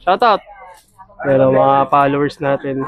Shoutout! Yan mga followers natin.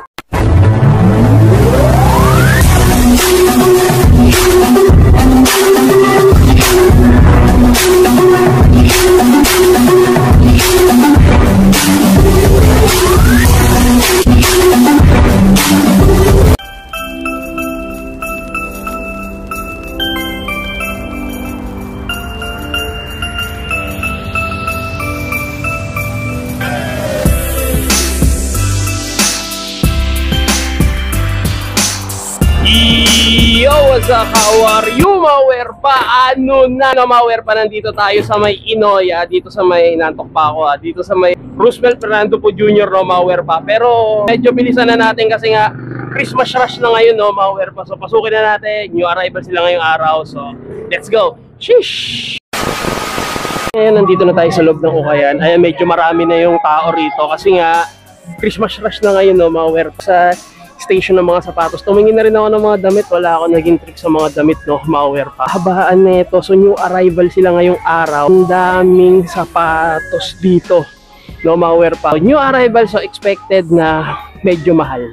Yo, what's up? How are you, Mawer pa? Ano na, Mawer pa? Nandito tayo sa may Inoya, dito sa may nantok pa ako, dito sa may Roosevelt Fernando po Jr., no, Mawer pa. Pero medyo bilisan na natin kasi nga Christmas rush na ngayon, no, Mawer pa. So pasukin na natin, new arrival sila ngayong araw. So let's go. Sheesh! Ayan, nandito na tayo sa loob ng Ukayan. Ayan, medyo marami na yung tao rito kasi nga Christmas rush na ngayon, no, Mawer pa. Sa station ng mga sapatos. Tumingin na rin ako ng mga damit. Wala ako naging trick sa mga damit, no, Mawer pa. Habaan na ito. So new arrival sila ngayong araw. Ang daming sapatos dito, no, Mawer pa. New arrival, so expected na medyo mahal.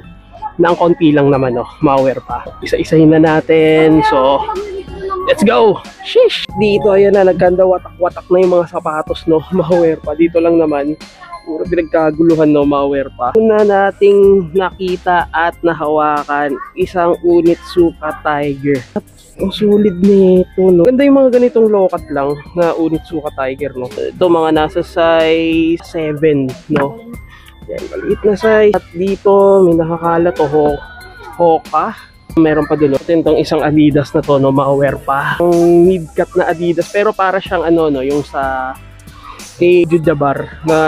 Na ang konti lang naman, no, Mawer pa. Isa-isahin na natin. So let's go! Sheesh! Dito, ayan na, nagkanda watak-watak na yung mga sapatos, no, Mawer pa. Dito lang naman, puro pinagkaguluhan, no, Mawer pa. Una nating nakita at nahawakan, isang Onitsuka Tiger. Ang sulit nito, no. Ganda yung mga ganitong lokat lang na Onitsuka Tiger, no. Ito mga nasa size 7, no. Yan, maliit na size. At dito, may nakakalat o Hoka. Meron pa doon, itong isang Adidas na to, no, Mawer pa. Ang mid-cut na Adidas, pero para siyang ano, no, yung sa Abdul-Jabbar na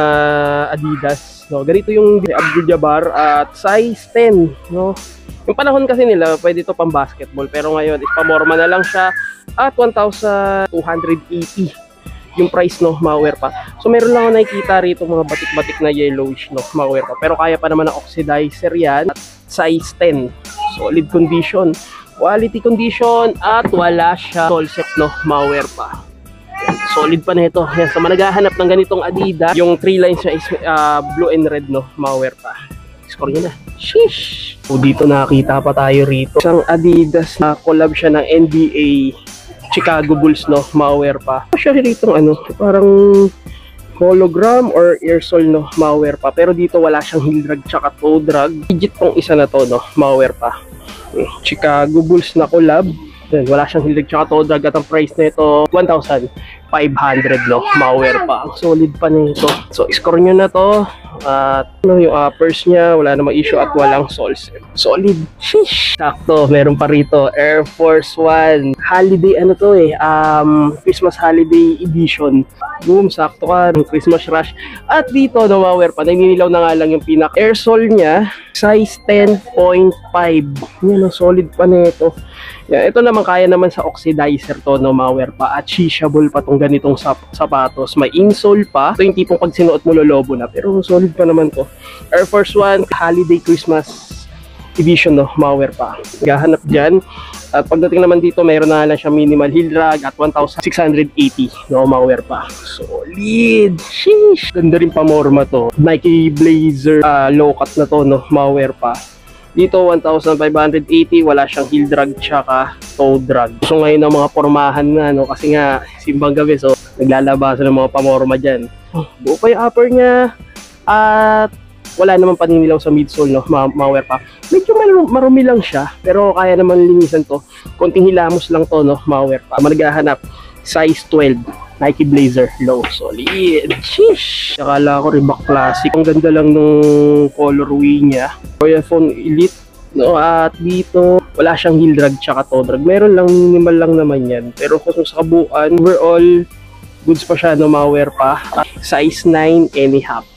Adidas, no. Ganito yung Abdul-Jabbar at size 10, no. Yung panahon kasi nila, pwede ito pang basketball, pero ngayon is pamorma na lang siya at 1,280 yung price, no, Mawer pa. So meron lang ako nakikita rito mga batik-batik na yellowish, no, Mawer pa. Pero kaya pa naman ng oxidizer yan at size 10. Solid condition, quality condition, at wala siya solset, no, Mawer pa. Solid pa na ito. Yan, sa mga naghahanap ng ganitong Adidas, yung 3 lines niya is blue and red, no, Mawer pa. Score nyo na. Sheesh! So dito nakita pa tayo rito. Isang Adidas na collab siya ng NBA Chicago Bulls, no, Mawer pa. Siya rito ano, parang hologram or airsole, no, Mawer pa. Pero dito wala siyang heel drag tsaka toe drag. Legit tong isa na to, no, Mawer pa. Chicago Bulls na collab. Yan, wala siyang heel drag tsaka toe drag at ang price na ito 1,500, no, Mawer pa. Ang solid pa nito. So score nyo na to. At ano, yung uppers niya wala namang issue at walang soles. Solid. Sheesh! Sakto, meron pa rito Air Force One holiday, ano to Christmas holiday edition. Boom, sakto ka, Christmas rush. At dito, no, Mawer pa, naninilaw na nga lang yung pinaka air sole niya, size 10.5. Yan, solid pa nito. Yan, ito naman kaya naman sa oxidizer to, no, Mawer pa. At shishabol pa tong ganitong sapatos. May insole pa. Ito yung tipong pag sinuot mo lolobo na. Pero solid pa naman to. Air Force One holiday Christmas edition, no, Mawer pa. Gahanap dyan. At pagdating naman dito, mayroon na lang siya minimal heel drag at 1,680, no, Mawer pa. Solid! Sheesh! Ganda rin pamorma to. Nike Blazer low cut na to, no, Mawer pa. Dito 1,580, wala siyang heel drag tsaka toe drag. So ngayon ang mga pormahan na, no, kasi nga simbang gabi, so naglalabasan ng mga pamorma dyan. Buo pa yung upper niya at wala naman paninilaw sa midsole, no, Mawer pa. Medyo marumi lang siya, pero kaya naman linisan to. Konting hilamos lang to, no, Mawer pa. Maghahanap size 12 Nike Blazer low. Solid. Sheesh! Akala ko Reebok Classic. Ang ganda lang nung colorway niya. Royal Phone Elite, no, at dito wala siyang heel drag tsaka toe drag. Meron lang, minimal lang naman yan. Pero kung sa kabuuan, overall goods pa siya, no, Mawer pa. Size 9 any half.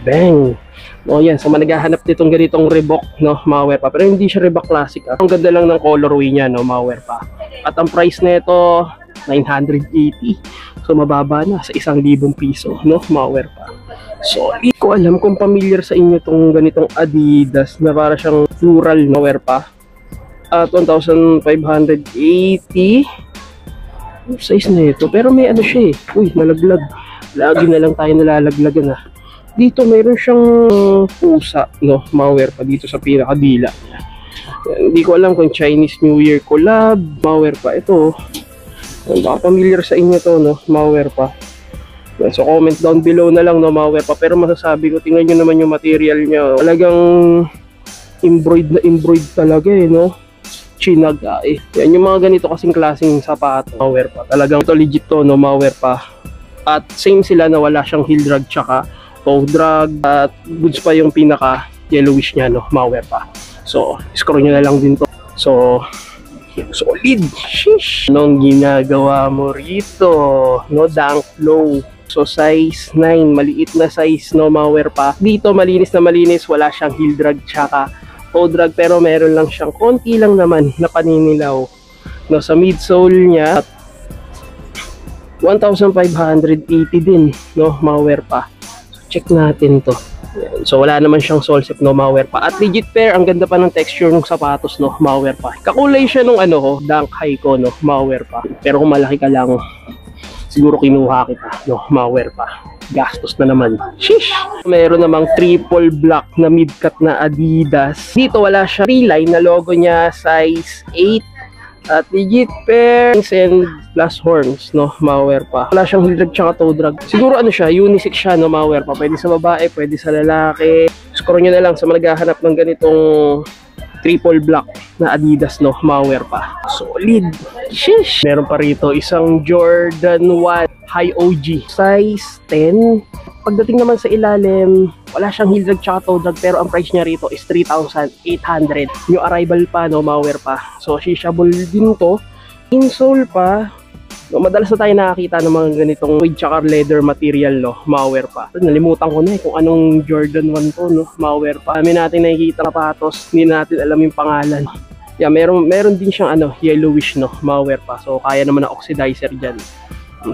Bang! O yan, so managhahanap nitong ganitong Reebok, no, Mawer pa. Pero hindi siya Reebok Classic, ah. Ang ganda lang ng colorway niya, no, Mawer pa. At ang price nito 980. So mababa na sa 1,000 piso, no, Mawer pa. So hindi ko alam kung familiar sa inyo tong ganitong Adidas na para siyang floral, Mawer pa. At 1,580 size na ito. Pero may ano siya eh. Uy, nalaglag. Lagi na lang tayo nalalaglagan, ah. Dito mayroon siyang pusa, no, malware pa dito sa pinakadila. Hindi ko alam kung Chinese New Year collab, malware pa ito. Baka familiar sa inyo to, no, malware pa. So comment down below na lang, no, malware pa. Pero masasabi ko, tingnan nyo naman yung material niya. Talagang embroid talaga eh, no. Chinaga eh. Yan yung mga ganito kasing klaseng sapato, malware pa. Talagang ito legit to, no, malware pa. At same sila na wala siyang heel drag tsaka toe drag, at goods pa yung pinaka yellowish niya, no, malware pa. So scroll nyo na lang din to. So solid. Sheesh. Anong ginagawa mo rito, no, Dunk Low? So size 9, maliit na size, no, malware pa. Dito malinis na malinis, wala siyang heel drag tsaka toe drag, pero meron lang siyang konti lang naman na paninilaw, no, sa midsole niya. 1,580 din, no, malware pa. Check natin to. Yan. So wala naman siyang solsep, no, malware pa. At legit pair, ang ganda pa ng texture ng sapatos, no, malware pa. Kakulay siya nung ano ko, Dunk High ko, no, malware pa. Pero kung malaki ka lang, siguro kinuha kita, no, malware pa. Gastos na naman. Sheesh! Meron namang triple black na mid-cut na Adidas. Dito wala siya line na logo niya, size 8. At legit pair and plus horns, no, malware pa. Wala siyang heel drag tsaka toe drag. Siguro ano siya, unisex siya, no, malware pa. Pwede sa babae, pwede sa lalaki. Scroll nyo na lang sa naghahanap ng ganitong triple black na Adidas, no, malware pa. Solid. Sheesh! Meron pa rito isang Jordan 1 High OG, size 10. Pagdating naman sa ilalim, wala siyang heel drag tsaka toe drag, pero ang price niya rito is 3,800. New arrival pa, no, malware pa. So shishabol din to. Insole pa. No, madalas na tayo nakakita ng mga ganitong suede tsaka leather material, no, malware pa. Nalimutan ko na kung anong Jordan 1 to, no, malware pa. Kami natin nakikita sapatos, hindi natin alam yung pangalan. Yeah, meron din siyang ano, yellowish, no, malware pa. So kaya naman na oxidizer dyan.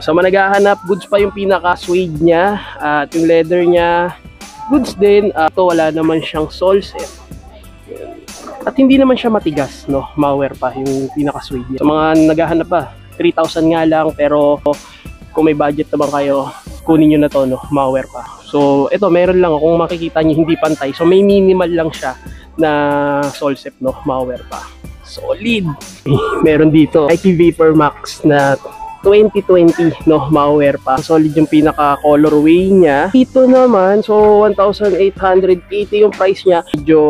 Sa mga naghahanap, goods pa yung pinaka suede niya, at yung leather niya goods din. Ito wala naman siyang sole set. At hindi naman siya matigas, no, malware pa yung pinaka suede niya. Sa mga naghahanap pa, 3,000 nga lang, pero kung may budget naman kayo, kunin nyo na to, no, malware pa. So ito meron lang, kung makikita nyo hindi pantay, so may minimal lang siya na sole set, no, malware pa. Solid. Meron dito Nike Vapor Max na 2020, no, malware pa. Solid yung pinaka colorway niya. Dito naman, so 1,880 yung price niya. Medyo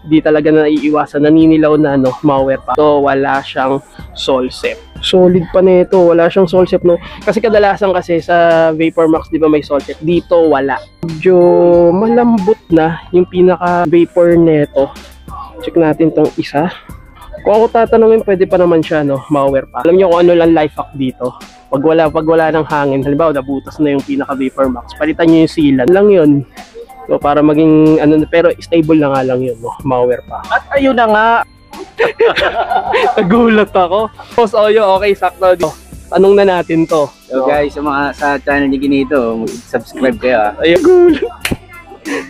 di talaga na iiwasan, naninilaw na, no, malware pa. So wala siyang solsep. Solid pa nito, wala siyang solsep, no. Kasi kadalasan kasi sa Vapor Max, di ba, may solsep. Dito wala. Medyo malambot na yung pinaka vapor nito. Check natin tong isa. Kung ako tatanungin, pwede pa naman siya, no, malware pa. Alam niyo kung ano lang life hack dito. Pag wala ng hangin, halimbawa nabutas na yung pinaka Vapor Max, palitan niyo yung sealant lang yun. So para maging ano, pero stable na nga lang yun, no, malware pa. At ayun na nga. Nagulat ako. Post Oyo, okay, sakto. Tanong na natin to. So guys, sa channel ni Ginito, mag-subscribe kayo. Ayun, gulat.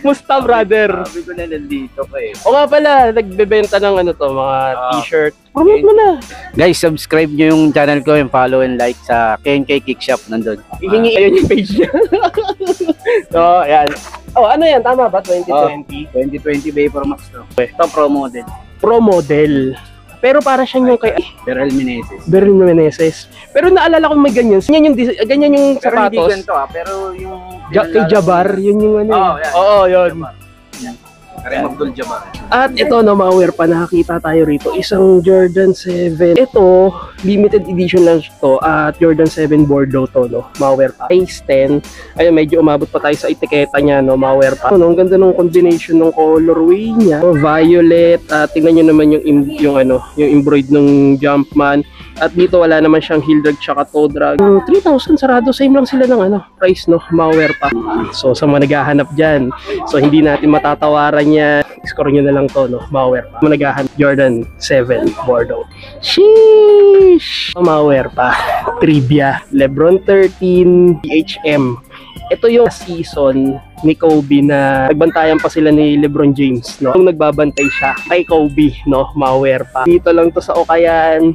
Musta, brother? Sabi ko na nandito ko eh. O nga pala, nagbebenta ng ano to, mga t-shirt. Promote mo na. Guys, subscribe nyo yung channel ko, yung follow and like sa KNK Kick Shop nandun. Ihingi ayun yung page niya. So, ayan. Oh, ano yan? Tama ba? 2020? 2020 Vapor Max to. Ito pro model. Pro model. Pero para siyang yung kay Beryl Meneses. Beryl Meneses. Pero naalala ko may ganyan. Ganyan yung Pero sapatos. hindi ganito pero yung... Kay Jabbar, yun yung ano. Oh, yan. Oo, yun. Karim Abdul Jabbar. At ito, no, malware pa, nakakita tayo rito. Isang Jordan 7. Ito, limited edition lang to. At Jordan 7 Bordeaux to, no, malware pa. Size 10. Ayun, medyo umabot pa tayo sa etiketa niya, no, malware pa. Ano, ang ganda ng combination ng colorway niya. Violet. At tingnan nyo naman yung embroid ng Jumpman. At dito wala naman siyang heel drag tsaka toe drag. 3,000 sarado, same lang sila ng price, no, malware pa. So sa mga naghahanap dyan, so hindi natin matatawaran yan. Score nyo na lang to, no, malware pa. Mga naghahanap, Jordan 7 Bordeaux. Sheesh! Malware pa. Trivia. Lebron 13 BHM. Ito yung season ni Kobe na nagbantayan pa sila ni LeBron James, no. Kung nagbabantay siya kay Kobe, no, malware pa. Dito lang to sa Ukayan.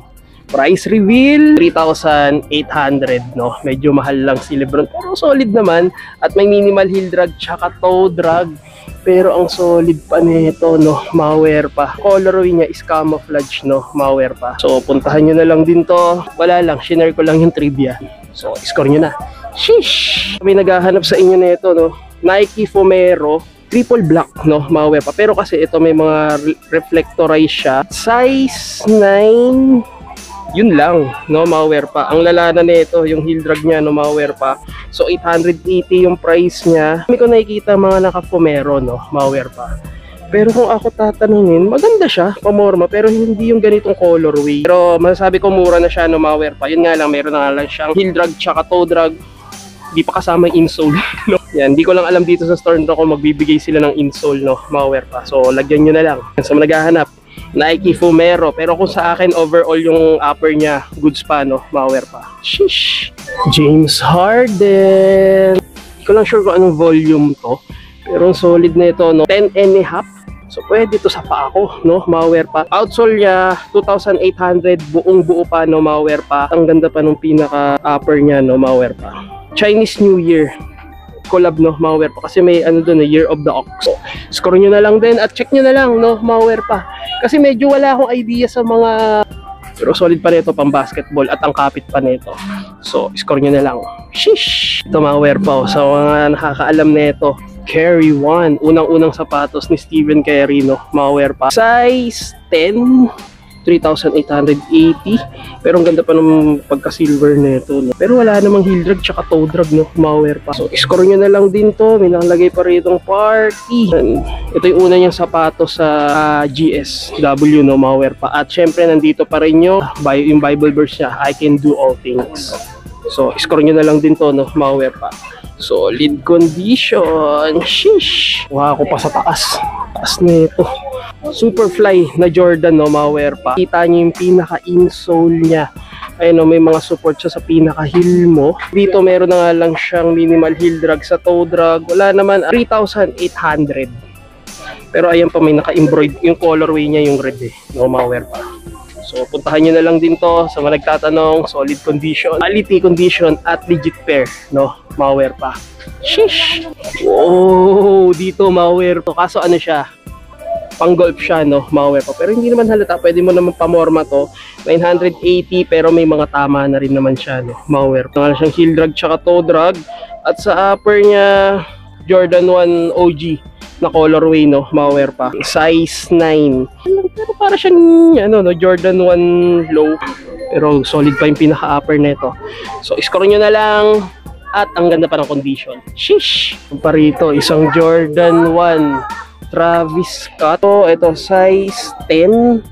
Price reveal, 3,800, no? Medyo mahal lang si Lebron, pero solid naman. At may minimal heel drag, tsaka toe drag. Pero ang solid pa nito, no? Malware pa. Colorway niya is camouflage, no? Malware pa. So, puntahan nyo na lang din to. Wala lang, shinare ko lang yung trivia. So, score nyo na. Sheesh! May naghahanap sa inyo nito, no? Nike Vomero. Triple black, no? Malware pa. Pero kasi ito may mga reflectorize siya. Size 9... Yun lang, no, malware pa. Ang lalana nito, yung heel drag niya, no, malware pa. So 880 yung price niya. Hindi ko nakikita mga naka-Vomero, no, malware pa. Pero kung ako tatanungin, maganda siya, pamorma, pero hindi yung ganitong colorway. Pero masasabi ko mura na siya, no, malware pa. Yun nga lang, meron na lang siyang heel drag tsaka toe drag. Di pa kasama yung insole, no. Yan, di ko lang alam dito sa store na kung magbibigay sila ng insole, no, malware pa. So lagyan nyo na lang. So naghahanap, Nike Vomero. Pero kung sa akin, overall yung upper niya, goods pa, no? Malware pa. Sheesh! James Harden. Hindi ko lang sure kung anong volume to. Pero solid na ito, no? 10 and a half. So pwede to sa paa ko, no? Malware pa. Outsole niya, 2,800. Buong buo pa, no? Malware pa. Ang ganda pa nung pinaka-upper niya, no? Malware pa. Chinese New Year collab, no, malware pa, kasi may ano doon, Year of the Ox. So, score nyo na lang din at check nyo na lang, no, malware pa, kasi medyo wala akong idea sa mga, pero solid pa nito pang basketball at ang kapit pa nito. So score nyo na lang. Sheesh! Ito malware pa, sa mga nakakaalam nito, Curry 1, unang-unang sapatos ni Stephen Curry, no, malware pa, size 10, 3,880. Pero ang ganda pa ng pagka-silver nito, no? Pero wala namang heel drag tsaka toe drag, no? Malware pa. So, score nyo na lang din to. May nakalagay pa rin itong party. Ito yung una niyang sapatos sa GSW, no? Malware pa. At syempre, nandito pa rin yung Bible verse niya, I can do all things. So, score nyo na lang din to, no? Malware pa. Solid condition. Sheesh! Wow, ako pa sa taas. Taas nito. Superfly na Jordan, no, malware pa. Kita nyo yung pinaka-insole niya. Ayun, no, may mga support siya sa pinaka-heel mo. Dito meron na nga lang siyang minimal heel drag sa toe drag. Wala naman, 3,800. Pero ayan pa, may naka-embroid. Yung colorway niya yung red, eh. No, malware pa. So, puntahan nyo na lang din to sa mga nagtatanong. Solid condition, quality condition, at legit pair, no, malware pa. Sheesh! Wow! Dito, malware to. Kaso ano siya? Pang golf siya, no, malware pa. Pero hindi naman halata, pwede mo naman pamorma to. 980, pero may mga tama na rin naman siya, no, malware. Nga siyang heel drag tsaka toe drag. At sa upper niya, Jordan 1 OG na colorway, no, malware pa. Size 9. Pero para siyang ano, no, Jordan 1 low. Pero solid pa yung pinaka-upper nito. So, score nyo na lang. At ang ganda pa ng condition. Sheesh! Parito, isang Jordan 1 Travis Scott. Ito size 10.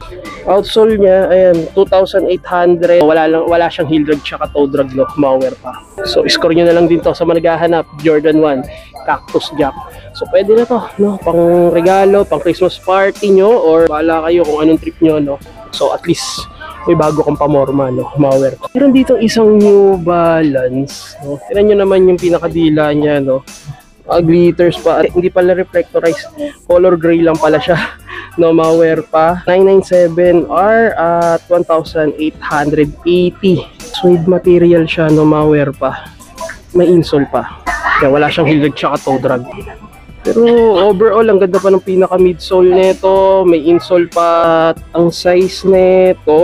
Outsole niya, ayan, 2,800. Wala siyang heel drag tsaka toe drag, no, malware pa. So score nyo na lang din to sa mga naghahanap. Jordan 1 Cactus Jack. So pwede na to, no, pang regalo, pang Christmas party nyo, or bahala kayo kung anong trip nyo, no. So at least may bago kang pamorma, no, malware pa. Meron dito isang New Balance, no. Tingnan nyo naman yung pinakadila niya, no. Glitters pa, hindi pala reflectorized, color gray lang pala siya, no, malware pa. 997R at 1,880. Suede material siya, no, malware pa. May insole pa, kaya wala siyang heel drag tsaka toe drag. Pero overall, ang ganda pa ng pinaka midsole nito. May insole pa. Ang size nito,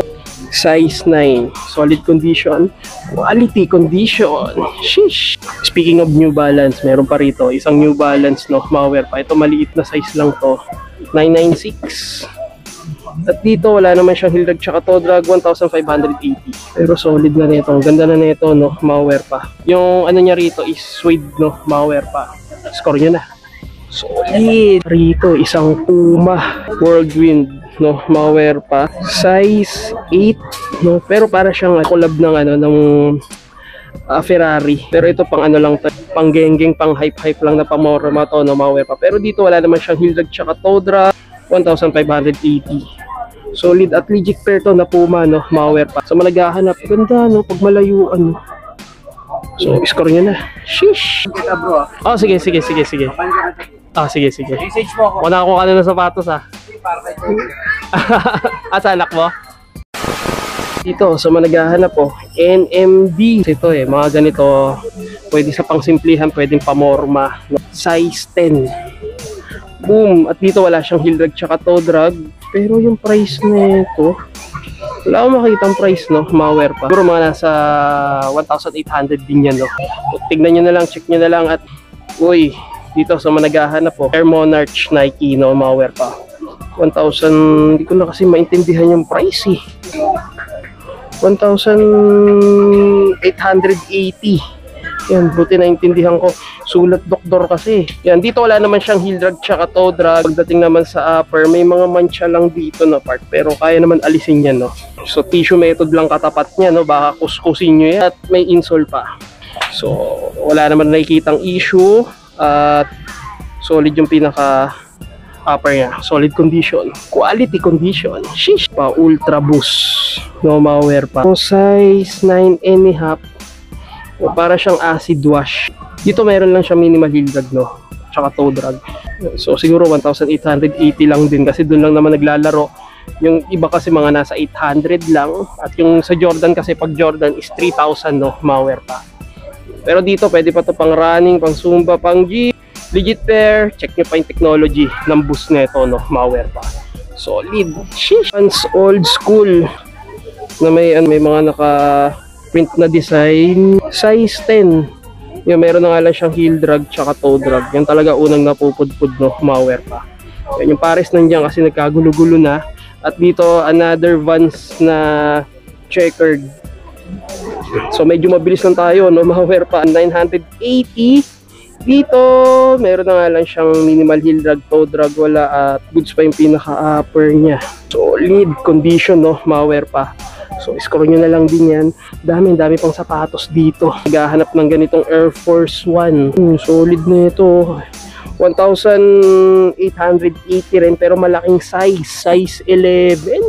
size 9. Solid condition, quality condition. Sheesh! Speaking of New Balance, meron pa rito isang New Balance, no, malware pa. Ito maliit na size lang to, 996. At dito wala naman siyang heel drag tsaka toe drag, 1,580. Pero solid na nito, ang ganda na nito, no, malware pa. Yung ano niya rito is suede, no, malware pa. Score nyo na. Solid. Rito isang Puma Whirlwind, no, malware pa. Size 8, no, pero para siyang collab ng ano, ng Ferrari. Pero ito pang ano lang, pang geng-geng, pang hype-hype lang na pamorma to, no, malware pa. Pero dito wala naman siyang heel drag tsaka toe drag, 1,580. Solid at legit pair to na Puma, no, malware pa. So malagahanap, ganda, no, pag malayuan. So score nyo na. Sheesh! Kita bro. Oh, sige. Ah, sige. Message mo ako. Wala ko kanina ng sapatos, ah. Para kay Sa anak mo? Dito sa mga naghahanap po, NMD. Ito mga ganito, pwede sa pangsimplihan, pwedeng pamorma. Size 10. Boom! At dito wala siyang heel drag tsaka toe drag. Pero yung price nito, wala akong makita ang price, no? Malware pa. Siguro mga nasa 1,800 din yan, no? Tignan nyo na lang, check nyo na lang. At, uy, dito sa mga naghahanap po, Air Monarch Nike, no? Malware pa. 1,000, hindi ko na kasi maintindihan yung price, 1,880. Yan, buti naintindihan ko. Sulat doktor kasi. Yan, dito wala naman siyang heel drag tsaka toe drag. Pagdating naman sa upper, may mga mancha lang dito na part. Pero kaya naman alisin yan, no? So, tissue method lang katapat niya, no? Baka kuskusin nyo yan. At may insole pa. So, wala naman nakikitang issue. At solid yung pinaka upper niya. Solid condition. Quality condition. Sheesh. Pa Ultra Boost. No malware pa. So, size 9.5. O, para siyang acid wash. Dito meron lang siya minimal heel drag, no? Tsaka toe drag. So, siguro 1,880 lang din. Kasi doon lang naman naglalaro. Yung iba kasi mga nasa 800 lang. At yung sa Jordan kasi pag Jordan is 3,000, no? Malware pa. Pero dito pwede pa to pang running, pang zumba, pang gym. Legit pair, check nyo pa yung technology ng boost nito, no? Malware pa. Solid. Sheesh. Old school na may mga naka-print na design. Size 10. Yung meron na nga lang siyang heel drag tsaka toe drag. Yan talaga unang napupudpud, no? Malware pa. Yan yung pares nandiyan kasi nagkagulo-gulo na. At dito another Vans na checkered. So medyo mabilis lang tayo, no? Malware pa. 980. Dito, meron na nga lang siyang minimal heel drag, toe drag, wala at goods pa yung pinaka-upper niya. Solid condition, no? Malware pa. So, score nyo na lang din yan. Dami pang sapatos dito. Naghahanap ng ganitong Air Force 1. Solid na ito. 1,880 rin, pero malaking size. Size 11.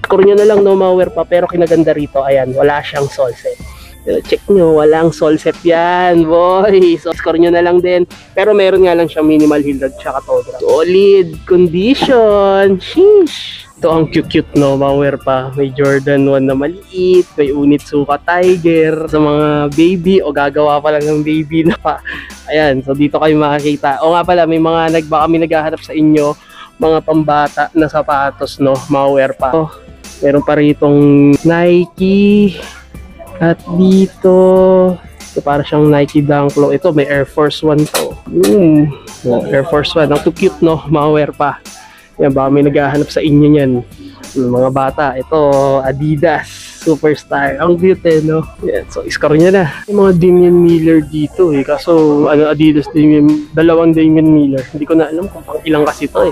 Score nyo na lang, no? Malware pa, pero kinaganda rito. Ayan, wala siyang sole set. Check nyo, walang sole set yan, boy. So, score nyo na lang din. Pero meron nga lang siyang minimal heel drag tsaka toe drag. Solid condition. Sheesh. Ito ang cute, no? Malware pa. May Jordan 1 na maliit. May Onitsuka Tiger. Sa mga baby o gagawa pa lang ng baby na pa. Ayan, so dito kayo makakita. O nga pala, may mga kami naghahanap sa inyo. Mga pambata na sapatos, no? Malware pa. Oh, meron pa ritong Nike. At dito, ito para siyang Nike Dunk Low. Ito, may Air Force 1 to. Air Force 1. Ang cute, no? Malware pa. Yan, baka may naghahanap sa inyo yan. Mga bata. Ito, Adidas Superstar. Ang cute, no? Yan, so, score niya na. Yung mga Damian Miller dito, Kaso, Adidas dalawang Damian Miller. Hindi ko na alam kung pang ilang kasi ito,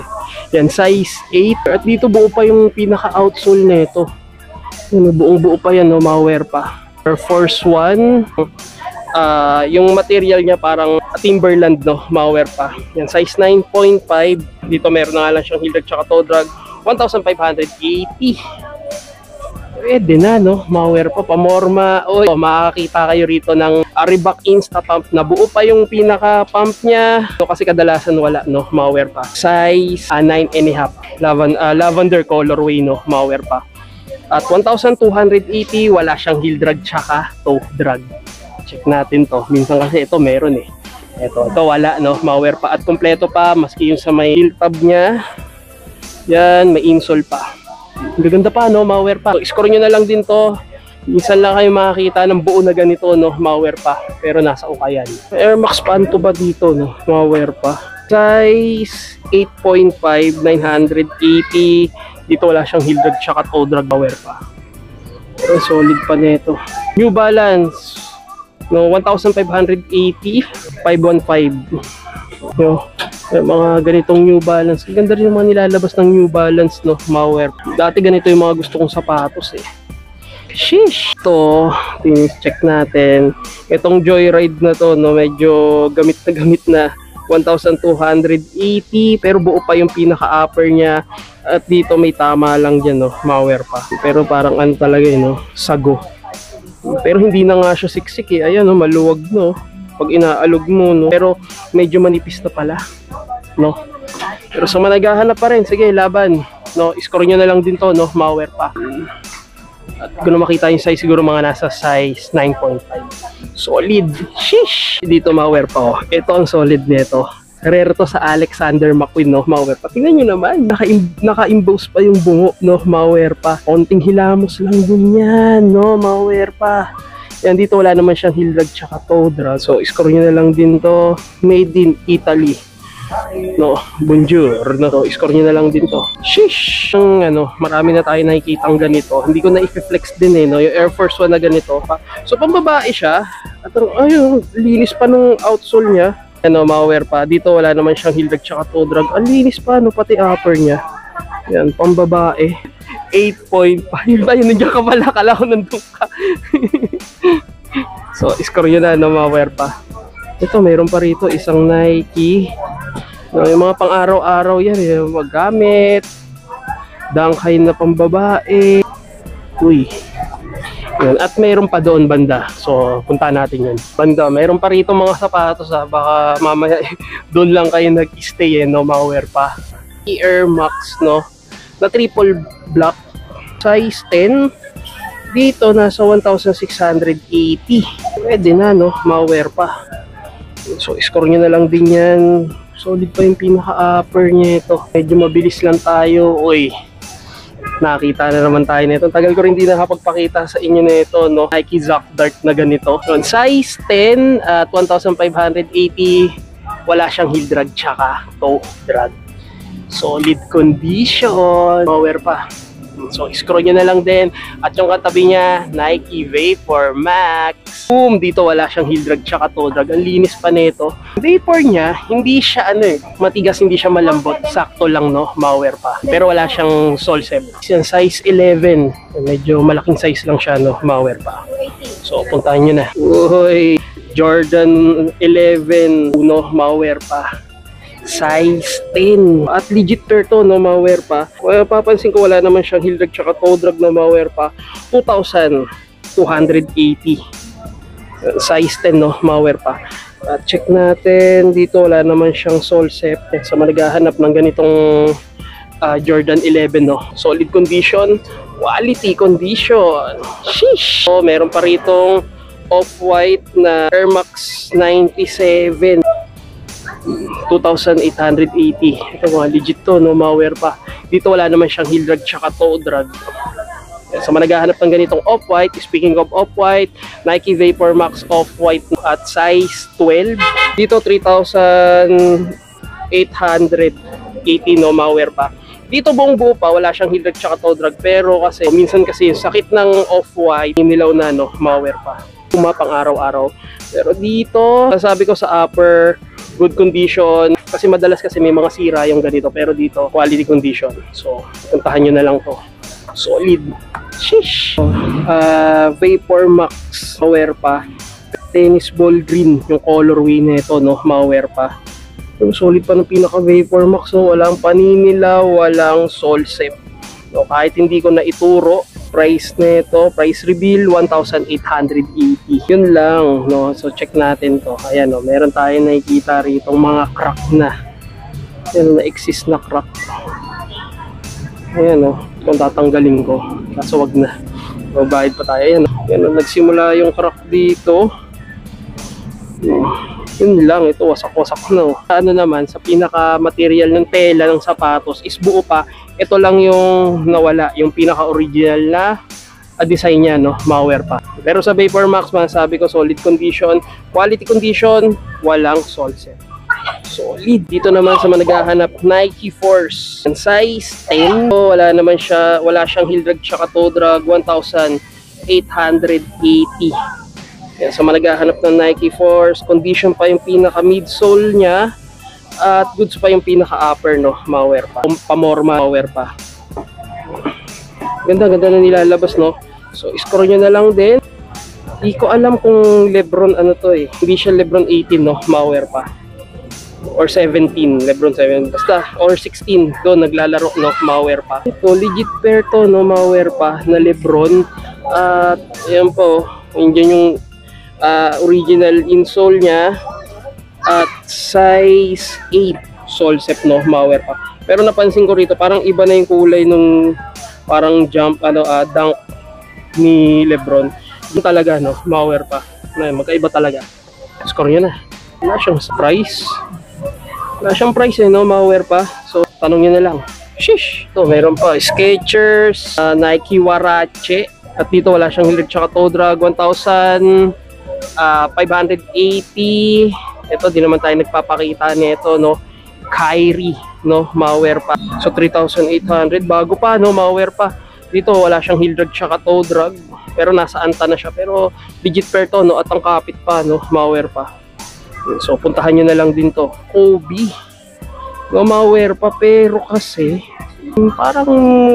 Yan, size 8. At dito, buo pa yung pinaka-outsole nito. Yan, buong-buo pa yan, no? Malware pa. Air Force 1. Yung material niya parang Timberland, no? Malware pa. Yan, size 9.5. Dito meron na nga lang siyang heel drag tsaka toe drag. 1,580. Pwede na, no? Malware pa. Pamorma. O, makakita kayo rito ng Reebok Insta Pump na buo pa yung pinaka-pump niya. So, kasi kadalasan wala, no? Malware pa. Size 9.5. Lavender colorway, no? Malware pa. At 1,280, wala siyang heel drag tsaka toe drag. Check natin to. Minsan kasi ito meron Ito wala, no? Malware pa. At kompleto pa, maski yung sa may heel tab niya. Yan, may insole pa. Gaganda pa, no? Malware pa. So, score nyo na lang din to. Minsan lang kayo makakita ng buo na ganito, no? Malware pa. Pero nasa ukayan. Air Max Panto ba dito, no? Malware pa. Size 8.5, 980. Dito wala siyang heel drag tsaka toe drag, malware pa. Pero solid pa nito. New Balance, no, 1,580, 515. No, mga ganitong New Balance. Ganda rin yung mga nilalabas ng New Balance, no, malware. Dati ganito yung mga gusto kong sapatos, Sheesh! Ito, check natin. Itong Joyride na to, no, medyo gamit na 1,280, pero buo pa yung pinaka-upper niya. At dito may tama lang dyan, no, malware pa. Pero parang talaga, no, sago. Pero hindi na nga siya siksik, Ayan, no, maluwag, no, pag inaalog mo, no. Pero medyo manipis na pala, no. Pero sa managahanap pa rin, sige, laban, no, score nyo na lang din to, no, malware pa. At kung na makita yung size, siguro mga nasa size 9.5. Solid. Sheesh! Dito malware pa oh. Ito ang solid nito. Rare to sa Alexander McQueen, no? Malware pa. Tingnan nyo naman. Naka-emboss pa yung bungo, no? Malware pa. Konting hilamos lang din yan, no? Malware pa. Yan, dito wala naman siyang heel drag tsaka toe drag. So, score nyo na lang din to. Made in Italy. No, bonjour. No, so, score nyo na lang din to. Sheesh! Marami na tayo nakikitang ganito. Hindi ko na i-flex din eh, no? Yung Air Force 1 na ganito. So, pambabae siya. At ayun, linis pa nung outsole niya. Malware pa. Dito wala naman siyang heel drag tsaka toe drag. Ang linis pa, no? Pati upper niya. Yan, pambabae. 8.5. Ayun, nandiyan ka pala. Kala ko nandun ka. So, score nyo na, no? Malware pa. Ito, mayroon pa rito isang Nike. No, yung mga pang araw-araw yan, yung magamit. Dangkay na pambabae. Uy. Yan. At mayroon pa doon banda. So, punta natin yan. Banda, mayroon pa rito mga sapatos ha. Baka mamaya doon lang kayo nag-stay no? Malware pa. Air Max, no? Na triple black. Size 10. Dito, nasa 1,680. Pwede na, no? Malware pa. So, score nyo na lang din yan. Solid pa yung pinaka-upper niya ito. Medyo mabilis lang tayo. Uy, nakita na naman tayo nito. Tagal ko rin hindi nakapagpakita sa inyo nito, no? Nike Zac Dart na ganito. Size 10 at 1,580. Wala siyang heel drag tsaka toe drag. Solid condition. Power pa. So, scroll nyo na lang din. At yung katabi niya, Nike Vapor Max. Boom! Dito wala siyang heel drag tsaka toe drag. Ang linis pa nito. Vapor niya, hindi siya matigas, hindi siya malambot. Sakto lang, no? Malware pa. Pero wala siyang sole set. Yan, size 11. Medyo malaking size lang siya, no? Malware pa. So, puntahan nyo na. Uy! Jordan 11. Uno, malware pa. Size 10. At legit pair to, no? Malware pa. Kaya papansin ko wala naman siyang heel drag tsaka toe drag na malware pa. 2,280. Size 10, no? Malware pa. At check natin. Dito wala naman siyang sole set. Sa naghahanap ng ganitong Jordan 11, no? Solid condition. Quality condition. Sheesh! So, meron pa ritong off-white na Air Max 97. 2,880. Ito mga legit to, no? Malware pa. Dito wala naman siyang heel drag tsaka toe drag. Sa naghahanap ng ganitong off-white, speaking of off-white, Nike Vapor Max off-white at size 12. Dito 3,880, no? Malware pa. Dito buong buo pa, wala siyang heel drag tsaka toe drag. Pero kasi, minsan kasi yung sakit ng off-white, nilaw na, no? Malware pa. Pang araw-araw. Pero dito, sabi ko sa upper, good condition. Kasi madalas kasi may mga sira yung ganito. Pero dito, quality condition. So, puntahan nyo na lang to. Solid. Sheesh! Vapor Max. Malware pa. Tennis ball green. Yung colorway nito, no? Malware pa. Yung solid pa ng pinaka-Vapor Max. No? Walang paninilaw, walang sole set. No? Kahit hindi ko na ituro, price nito, price reveal 1,880. Yun lang, no. So check natin to. Ayan, no, meron tayong nakikita rito mga crack na. Ayan, na-exist na crack. Ayan, no. Kung tatanggalin ko, kaso wag na. Mabayad pa tayo. Ayan, no. Ayan, no, nagsimula yung crack dito. Yun lang, ito wasak-wasak na. Ano naman, sa pinaka-material ng tela ng sapatos is buo pa. Ito lang yung nawala, yung pinaka-original na design niya, no? Malware pa. Pero sa Vapor Max, masasabi ko solid condition, quality condition, walang sole set. Solid. Dito naman sa naghahanap, Nike Force. Size 10. Wala naman siya, wala siyang heel drag tsaka toe drag, 1,880. Yan, sa naghahanap ng Nike Force, condition pa yung pinaka midsole niya. At goods pa yung pinaka-upper, no? Malware pa. Pamorma, malware pa. Ganda-ganda na nilalabas, no? So, score nyo na lang din. Hindi ko alam kung Lebron ano to eh. Hindi siya Lebron 18, no? Malware pa. Or 17, Lebron 7. Basta, or 16. Doon, naglalaro, no? Malware pa. Ito, legit pair to, no? Malware pa na Lebron. At, ayan po. Yun yung original insole niya. At size 8 sole set, no? Malware pa. Pero napansin ko rito parang iba na yung kulay nung parang jump dunk ni Lebron. Yung talaga, no, malware pa. Magkaiba talaga. Score nyo na. Wala siyang price. Wala siyang price no, malware pa. So, tanong nyo na lang. Shish! Ito, meron pa. Skechers, Nike Warache. At dito wala siyang hilig tsaka toe drag. 1,580. Ito, di naman tayo nagpapakita nito, no. Kyrie, no, malware pa. So, 3,800. Bago pa, no, malware pa. Dito, wala siyang heel drag tsaka toe drag. Pero nasa anta na siya. Pero digit pair to, no, at ang kapit pa, no, malware pa. So, puntahan nyo na lang din to. Kobe. No, malware pa. Pero kasi, parang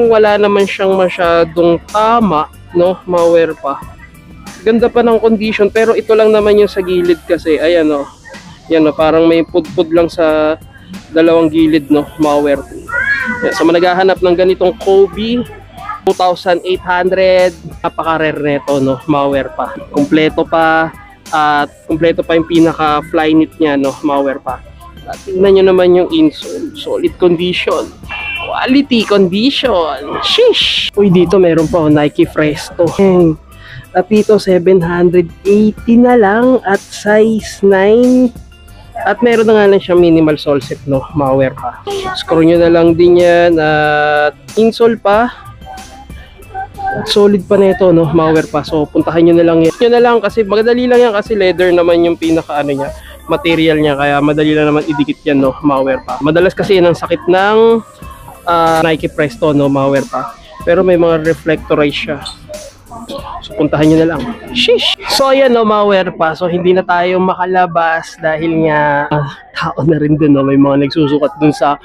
wala naman siyang masyadong tama, no, malware pa. Ganda pa ng condition. Pero ito lang naman yung sa gilid kasi. Ayan, no. Yan, no, parang may pudpud lang sa dalawang gilid, no, malware. Yan, so, naghahanap ng ganitong Kobe. 2,800. Napaka-rare nito, no, malware pa. Kompleto pa. At kompleto pa yung pinaka fly knit niya, no, malware pa. At tingnan nyo naman yung insole. Solid condition. Quality condition. Sheesh! Uy, dito meron pa, Nike Presto. At dito 780 na lang at size 9. At meron na nga lang siya minimal sole set, no, malware pa. Screw nyo na lang din yan. At insole pa. Solid pa nito, no, malware pa. So puntahan nyo na lang yan. Nyo na lang kasi madali lang yan kasi leather naman yung pinaka ano niya, material niya, kaya madali lang naman idikit yan, no, malware pa. Madalas kasi yan ang sakit ng Nike Presto, no, malware pa. Pero may mga reflectorize siya. So puntahan nyo na lang. Sheesh! So ayan, no, malware pa. So hindi na tayo makalabas dahil nga tao na rin dun, no, may mga nagsusukat dun sa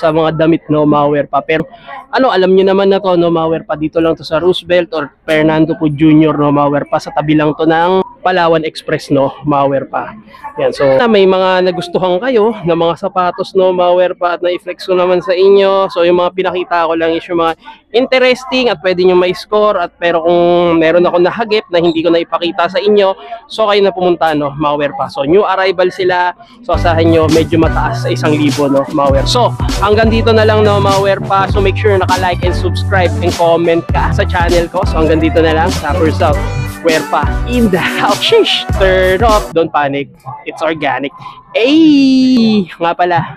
mga damit, no, malware pa. Pero ano, alam niyo naman na to, no, malware pa. Dito lang to sa Roosevelt or Fernando Po Jr., no, malware pa. Sa tabi lang to ng Palawan Express, no, malware pa. Yan, so may mga nagustuhan kayo na mga sapatos, no, malware pa, at na-flex ko naman sa inyo. So yung mga pinakita ko lang is yung mga interesting at pwede nyo ma-score. At pero kung meron ako nahagip na hindi ko na ipakita sa inyo, so kayo na pumunta, no, malware pa. So new arrival sila. So asahan nyo medyo mataas sa 1,000, no, malware. So hanggang dito na lang, no, malware pa. So make sure naka-like and subscribe and comment ka sa channel ko. So hanggang dito na lang. Sappers out. Malware pa in the house. Shish! Turn off. Don't panic. It's organic. Ay! Nga pala.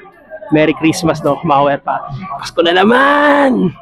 Merry Christmas, no, malware pa. Pasko na naman!